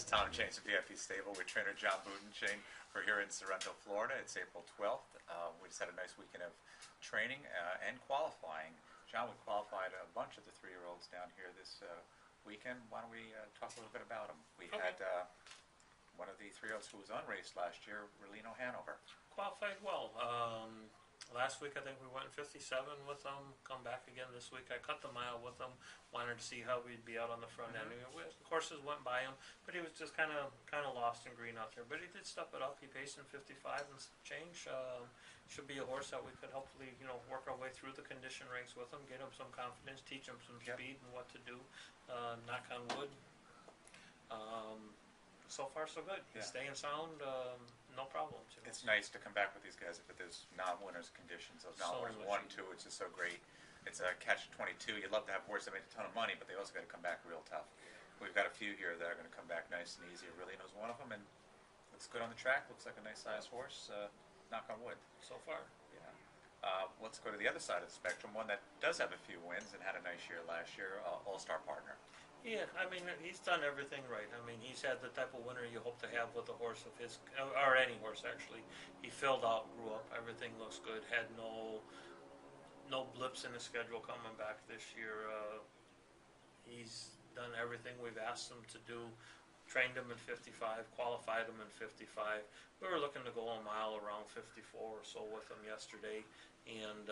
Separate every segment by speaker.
Speaker 1: Tom James of VIP Stable with trainer John Butenschoen. We're here in Sorrento, Florida. It's April 12th. We just had a nice weekend of training and qualifying. John, we qualified a bunch of the 3-year-olds down here this weekend. Why don't we talk a little bit about them? We had one of the 3-year-olds who was unraced last year, Relino Hanover.
Speaker 2: Qualified well. Last week I think we went 57 with them. Come back again this week. I cut the mile with them. Wanted to see how we'd be out on the front end. The horses went by him, but he was just kind of lost in green out there. But he did step it up. He paced in 55 and change. Should be a horse that we could hopefully work our way through the condition ranks with him, get him some confidence, teach him some speed and what to do. Knock on wood. So far so good. He's staying sound. No problems.
Speaker 1: It's nice to come back with these guys with those non-winners conditions. Those non-winners 1, 2. It's just so great. It's a catch-22. You'd love to have horses that make a ton of money, but they also got to come back real tough. We've got a few here that are going to come back nice and easy. Really knows one of them, and looks good on the track. Looks like a nice sized horse. Knock on wood.
Speaker 2: So far.
Speaker 1: Yeah. Let's go to the other side of the spectrum. One that does have a few wins and had a nice year last year. All-Star Partner.
Speaker 2: Yeah, I mean, he's done everything right. I mean, he's had the type of winner you hope to have with a horse of his, or any horse actually. He filled out, grew up, everything looks good. Had no blips in his schedule coming back this year. He's done everything we've asked him to do. Trained him in 55, qualified him in 55. We were looking to go a mile around 54 or so with him yesterday, and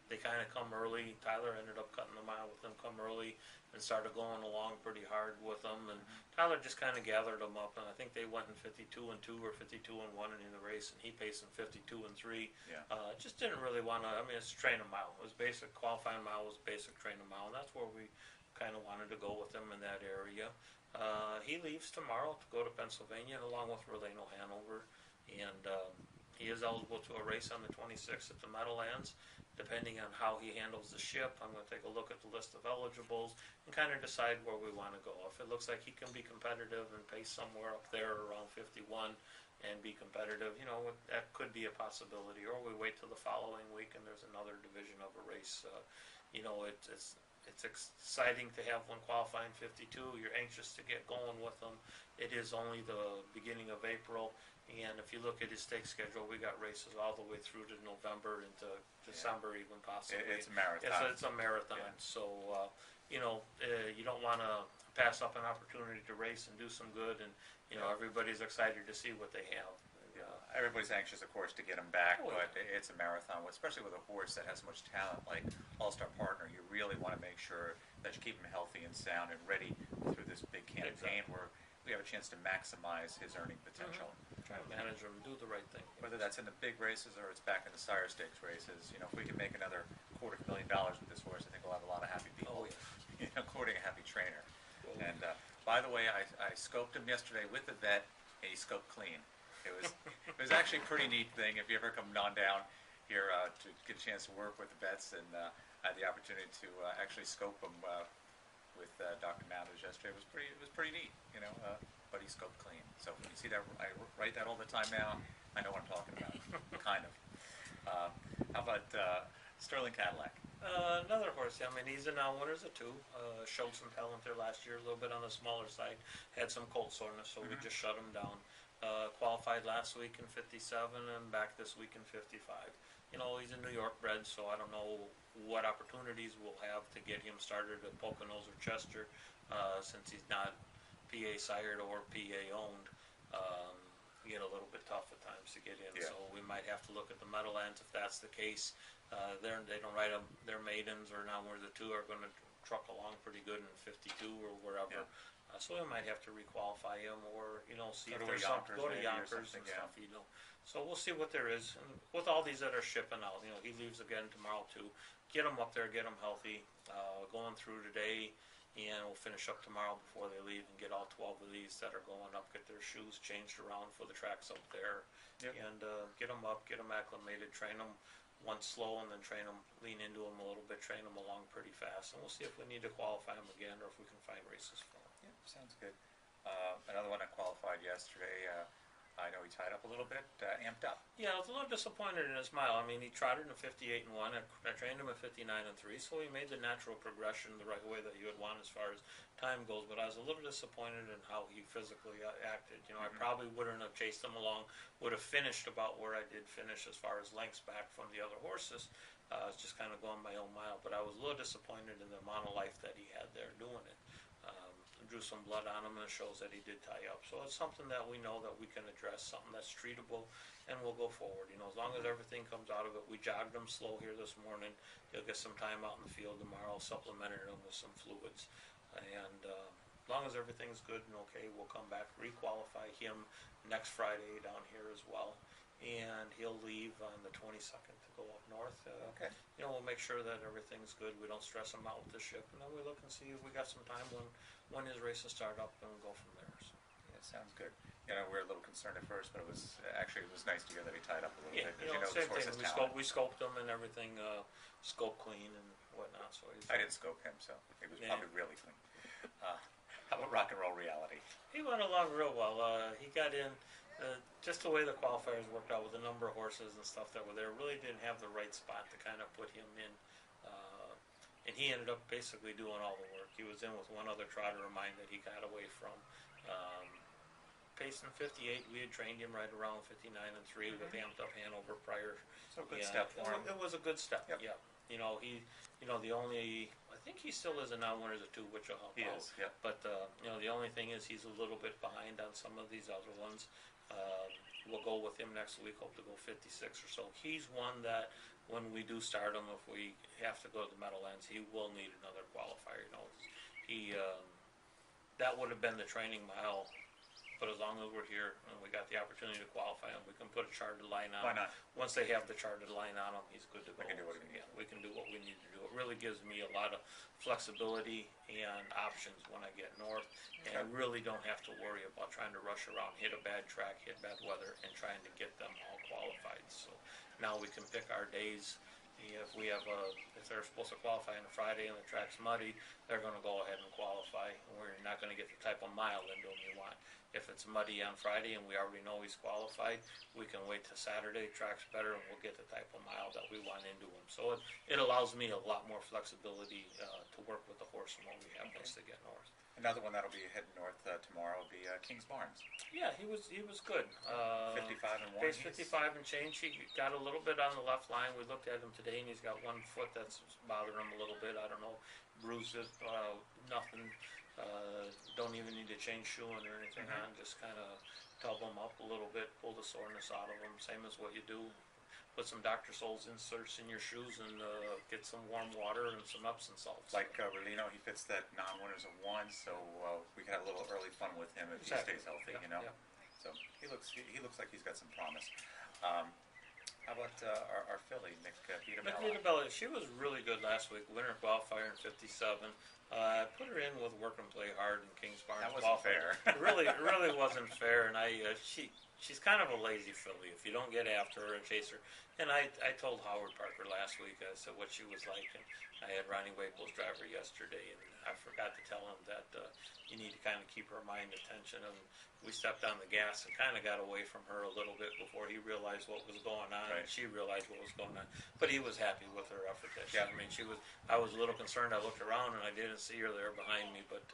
Speaker 2: they kind of come early. Tyler ended up cutting the mile with him, come early, and started going along pretty hard with them. And Tyler just kind of gathered them up, and I think they went in 52 and 2 or 52 and 1 in the race, and he paced in 52 and 3.
Speaker 1: Yeah.
Speaker 2: Just didn't really want to. I mean, it's train a mile. It was basic qualifying mile was basic train a mile, and that's where we kind of wanted to go with him in that area. He leaves tomorrow to go to Pennsylvania along with Relino Hanover, and he is eligible to a race on the 26th at the Meadowlands. Depending on how he handles the ship, I'm going to take a look at the list of eligibles and kind of decide where we want to go. If it looks like he can be competitive and pace somewhere up there around 51 and be competitive, that could be a possibility. Or we wait till the following week and there's another division of a race. It's exciting to have one qualifying 52. You're anxious to get going with them. It is only the beginning of April, and if you look at his stake schedule, we got races all the way through to November into December, even possibly.
Speaker 1: It's a marathon.
Speaker 2: It's a marathon. Yeah. So you don't want to pass up an opportunity to race and do some good, and everybody's excited to see what they have.
Speaker 1: Everybody's anxious, of course, to get him back, but it's a marathon, especially with a horse that has so much talent like All-Star Partner. You really want to make sure that you keep him healthy and sound and ready through this big campaign where we have a chance to maximize his earning potential.
Speaker 2: Try to manage him, do the right thing.
Speaker 1: Whether that's in the big races or it's back in the Sire Stakes races, if we can make another $250,000 with this horse, I think we'll have a lot of happy people, including a happy trainer. And by the way, I scoped him yesterday with the vet, and he scoped clean. It was actually a pretty neat thing. If you ever come on down here to get a chance to work with the vets, and I had the opportunity to actually scope them with Dr. Mathers yesterday. It was pretty neat, but he scoped clean. So when you see that, I write that all the time now. I know what I'm talking about, kind of. How about Sterling Cadillac?
Speaker 2: Another horse. I mean, he's a non-winner, a 2. Showed some talent there last year, a little bit on the smaller side. Had some cold soreness, so we just shut him down. Qualified last week in 57 and back this week in 55. He's a New York bred, so I don't know what opportunities we'll have to get him started at Poconos or Chester, since he's not PA sired or PA owned. Get a little bit tough at times to get in, so we might have to look at the Meadowlands if that's the case. They don't ride them. Their maidens or now where the 2 are going to truck along pretty good in 52 or wherever. So we might have to requalify him, or see if there's some go to Yonkers and stuff. So we'll see what there is. And with all these that are shipping out, he leaves again tomorrow too. Get him up there, get him healthy. Going through today, and we'll finish up tomorrow before they leave and get all 12 of these that are going up. Get their shoes changed around for the tracks up there, and get them up, get them acclimated, train them once slow, and then train them, lean into them a little bit, train them along pretty fast, and we'll see if we need to qualify them again or if we can find races for them.
Speaker 1: Yeah, sounds good. Another one that qualified yesterday, I know he tied up a little bit, amped up.
Speaker 2: Yeah, I was a little disappointed in his mile. I mean, he trotted in 58 and 1. I trained him at 59 and 3, so he made the natural progression the right way that you would want as far as time goes. But I was a little disappointed in how he physically acted. You know, I probably wouldn't have chased him along. Would have finished about where I did finish as far as lengths back from the other horses. I was just kind of going my own mile. But I was a little disappointed in the amount of life that he had there doing it. Drew some blood on him, and it shows that he did tie up. So it's something that we know that we can address, something that's treatable, and we'll go forward. You know, as long as everything comes out of it. We jogged him slow here this morning. He'll get some time out in the field tomorrow, supplementing him with some fluids. And as long as everything's good and okay, we'll come back, re-qualify him next Friday down here as well. And he'll leave on the 22nd to go up north.
Speaker 1: Okay.
Speaker 2: You know, we'll make sure that everything's good. We don't stress him out with the ship, and then we look and see if we got some time when his races start up, and we'll go from there. So.
Speaker 1: Yeah, sounds good. You know, we were a little concerned at first, but it was nice to hear that he tied up a little bit.
Speaker 2: You know,
Speaker 1: this
Speaker 2: same
Speaker 1: horse
Speaker 2: thing.
Speaker 1: has
Speaker 2: We scoped him and everything, scope clean and whatnot. So
Speaker 1: I didn't scope him, so he was probably really clean. How about Rock and Roll Reality?
Speaker 2: He went along real well. He got in. Just the way the qualifiers worked out with the number of horses and stuff that were there, really didn't have the right spot to kind of put him in. And he ended up basically doing all the work. He was in with one other trotter of mine that he got away from. Pacing 58, we had trained him right around 59 and 3 with amped up Hanover prior.
Speaker 1: So good step for him.
Speaker 2: It was a good step.
Speaker 1: Yep.
Speaker 2: Yeah. You know, the only, I think he still is a non-winner as a 2, which will help
Speaker 1: He
Speaker 2: out.
Speaker 1: is, yeah.
Speaker 2: But, you know, the only thing is he's a little bit behind on some of these other ones. We'll go with him next week, hope to go 56 or so. He's one that when we do start him, if we have to go to the Meadowlands, he will need another qualifier. You know, that would have been the training mile. But as long as we're here and we got the opportunity to qualify him, we can put a charted line on him.
Speaker 1: Why not?
Speaker 2: Once they have the charted line on him, he's good to go.
Speaker 1: We can do what we need.
Speaker 2: Yeah, we can do what we need to do. It really gives me a lot of flexibility and options when I get north. And I really don't have to worry about trying to rush around, hit a bad track, hit bad weather, and trying to get them all qualified. So now we can pick our days. If they're supposed to qualify on a Friday and the track's muddy, they're going to go ahead and qualify. And we're not going to get the type of mile into them you want. If it's muddy on Friday and we already know he's qualified, we can wait till Saturday, track's better, and we'll get the type of mile that we want into him. So it allows me a lot more flexibility to work with the horse and what we have once they get north.
Speaker 1: Another one that'll be heading north tomorrow will be Kings Barnes.
Speaker 2: Yeah, he was good.
Speaker 1: 55 and 1.
Speaker 2: Pace 55 and change. He got a little bit on the left line. We looked at him today, and he's got one foot that's bothering him a little bit. I don't know, bruised it, nothing. Don't even need to change shoeing or anything on. Just kind of tub him up a little bit, pull the soreness out of him. Same as what you do. Put some Dr. Sol's inserts in your shoes and get some warm water and some Epsom salts.
Speaker 1: Like Relino, he fits that non-winners of 1, so we can have a little early fun with him if he stays healthy,
Speaker 2: Yeah,
Speaker 1: you know.
Speaker 2: yeah.
Speaker 1: So he looks like he's got some promise. How about our filly, Nick Vitabella?
Speaker 2: Vitabella, she was really good last week. Winner qualifier in 57. I put her in with Work and Play Hard and Kings Barnes.
Speaker 1: That wasn't fair.
Speaker 2: It really wasn't fair, and she's kind of a lazy filly. If you don't get after her and chase her, and I told Howard Parker last week, I said what she was like, and I had Ronnie Waples drive her yesterday, and I forgot to tell him that you need to kind of keep her mind attention, and we stepped on the gas and kind of got away from her a little bit before he realized what was going on,
Speaker 1: Right.
Speaker 2: and she realized what was going on. But he was happy with her effort.
Speaker 1: Yeah.
Speaker 2: I mean, I was a little concerned. I looked around and I didn't see her there behind me, but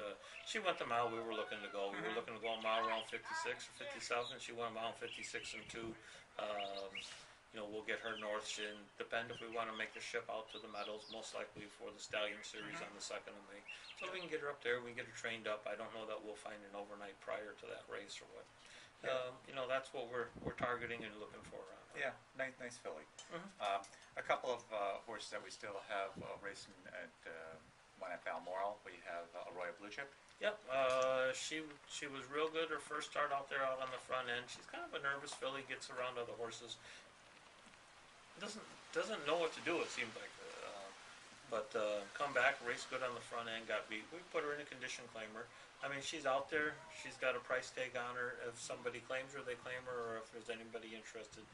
Speaker 2: she went the mile we were looking to go. We were looking to go a mile around 56 or 57. She went a mile 56 and 2. You know, we'll get her north. She depend if we want to make the ship out to the Meadows, most likely for the Stallion Series on the 2nd of May. So we can get her up there. We can get her trained up. I don't know that we'll find an overnight prior to that race or what. You know, that's what we're targeting and looking for.
Speaker 1: Yeah, nice filly. A couple of horses that we still have racing at one at Balmoral. We have Arroyo Blue Chip.
Speaker 2: Yep, she was real good. Her first start out there out on the front end. She's kind of a nervous filly. Gets around other horses. Doesn't know what to do. It seems like. But come back, race good on the front end, got beat. We put her in a condition claimer. I mean, she's out there. She's got a price tag on her. If somebody claims her, they claim her, or if there's anybody interested.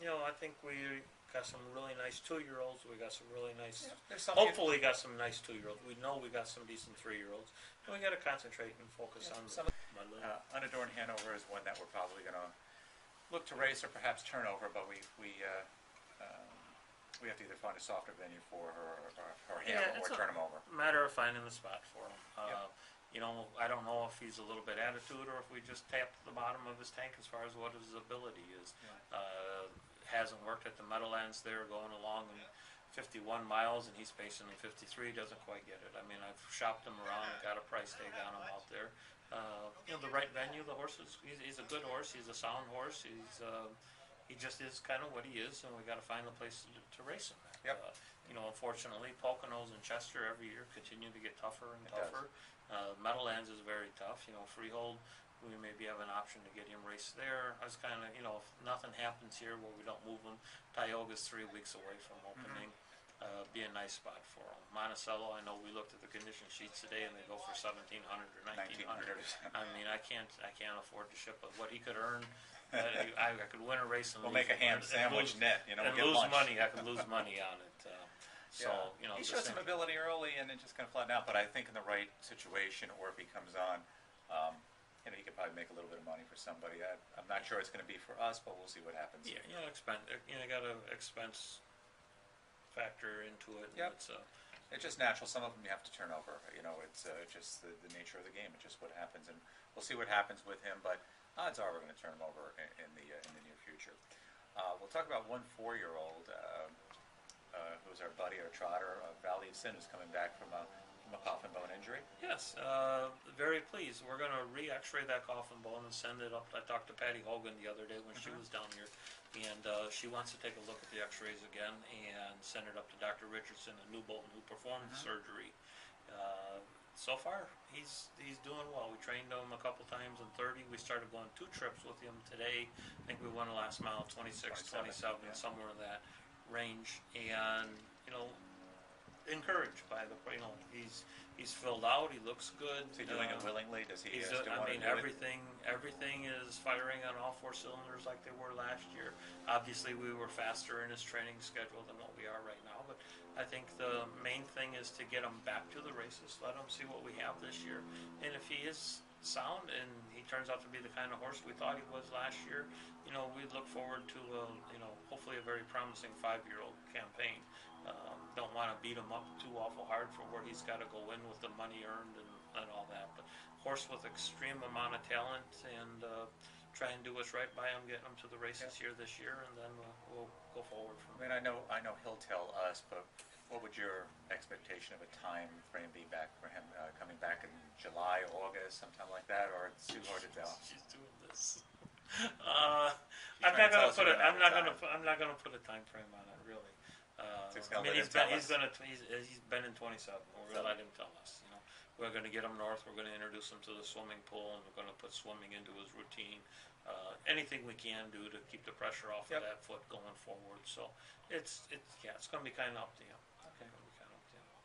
Speaker 2: You know, I think we got some really nice 2-year-olds. We got some really nice.
Speaker 1: Yeah, there's some
Speaker 2: Hopefully, got some nice 2-year-olds. We know we got some decent 3-year-olds, and we got to concentrate and focus on
Speaker 1: some
Speaker 2: my little.
Speaker 1: Unadorned Hanover is one that we're probably going to look to race or perhaps turn over, but we have to either find a softer venue for her or him,
Speaker 2: Yeah,
Speaker 1: or
Speaker 2: it's a
Speaker 1: turn him over.
Speaker 2: matter of finding the spot for him.
Speaker 1: Yep.
Speaker 2: You know, I don't know if he's a little bit attitude or if we just tapped the bottom of his tank as far as what his ability is. Hasn't worked at the Meadowlands there, going along in 51 miles, and he's pacing in 53. Doesn't quite get it. I mean, I've shopped him around, got a price tag on him out there. You know, the right venue. The horse is he's a good horse. He's a sound horse. He just is kind of what he is, and we got to find a place to race him at.
Speaker 1: Yep.
Speaker 2: You know, unfortunately, Poconos and Chester every year continue to get tougher and tougher. Meadowlands is very tough. You know, Freehold, we maybe have an option to get him raced there. I was kind of, you know, if nothing happens here where we don't move him, Tioga's 3 weeks away from opening. Be a nice spot for him. Monticello, I know we looked at the condition sheets today, and they go for 1,700 or 1,900. I mean, I can't afford to ship what he could earn. I could win a race and
Speaker 1: we'll make a ham sandwich net, you know,
Speaker 2: and
Speaker 1: we'll
Speaker 2: lose
Speaker 1: get lunch.
Speaker 2: money. I could lose money on it. So you know,
Speaker 1: he showed some ability early, and it just kind of flattened out. But I think in the right situation, or if he comes on, you know, he could probably make a little bit of money for somebody. I'm not sure it's going to be for us, but we'll see what happens.
Speaker 2: Yeah, you know, got an expense factor into it.
Speaker 1: Yep.
Speaker 2: It's
Speaker 1: just natural. Some of them you have to turn over. You know, it's just the nature of the game. It's just what happens, and we'll see what happens with him. But odds are we're going to turn him over in the near future. We'll talk about one 4-year-old who's our buddy, our trotter, Valley of Sin, who's coming back from a coffin bone injury.
Speaker 2: Yes, very pleased. We're going to re-X-ray that coffin bone and send it up. I talked to Patty Hogan the other day when she was down here, and she wants to take a look at the X-rays again and send it up to Dr. Richardson in New Bolton, who performed the surgery. So far, he's doing well. We trained him a couple times in 30. We started going 2 trips with him today. I think we won the last mile 26, 27, somewhere in that range. And, you know, encouraged by the, you know, he's filled out. He looks good.
Speaker 1: Is he doing it willingly? Does he?
Speaker 2: I mean, everything is firing on all 4 cylinders like they were last year. Obviously, we were faster in his training schedule than what we are right now. But I think the main thing is to get him back to the races. Let him see what we have this year. And if he is sound and he turns out to be the kind of horse we thought he was last year, you know, we look forward to you know, hopefully a very promising 5-year-old campaign. Don't want to beat him up too awful hard for where he's got to go in with the money earned and all that. But horse with extreme amount of talent, and try and do what's right by him, getting him to the races here this year, and then we'll go forward from
Speaker 1: there. I mean, I know he'll tell us, but what would your expectation of a time frame be back for him, coming back in July, August, sometime like that, or it's too hard to tell?
Speaker 2: She's doing this. I'm not going to put a time frame on it, really. I mean, he's been in 27. We're going to let him tell us. You know, we're going to get him north. We're going to introduce him to the swimming pool, and we're going to put swimming into his routine. Anything we can do to keep the pressure off of that foot going forward. So it's going to be kind of up to him. Okay.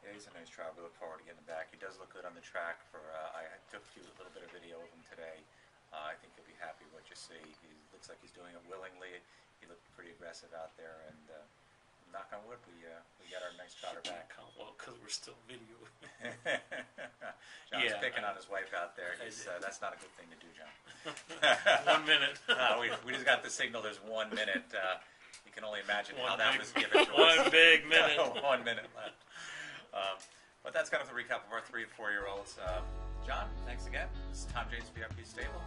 Speaker 1: Yeah, he's a nice trout. We look forward to getting him back. He does look good on the track. I took a little bit of video of him today. I think you'll be happy with what you see. He looks like he's doing it willingly. He looked pretty aggressive out there, and knock on wood, we got our nice trotter back.
Speaker 2: Well, because we're still videoing.
Speaker 1: John's picking on his wife out there. That's not a good thing to do, John.
Speaker 2: 1 minute.
Speaker 1: We just got the signal. There's 1 minute. You can only imagine how that was given to us.
Speaker 2: 1 big minute.
Speaker 1: 1 minute left. But that's kind of the recap of our 3 and 4-year-olds. John, thanks again. This is Tom James VIP Stable.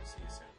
Speaker 1: See you soon.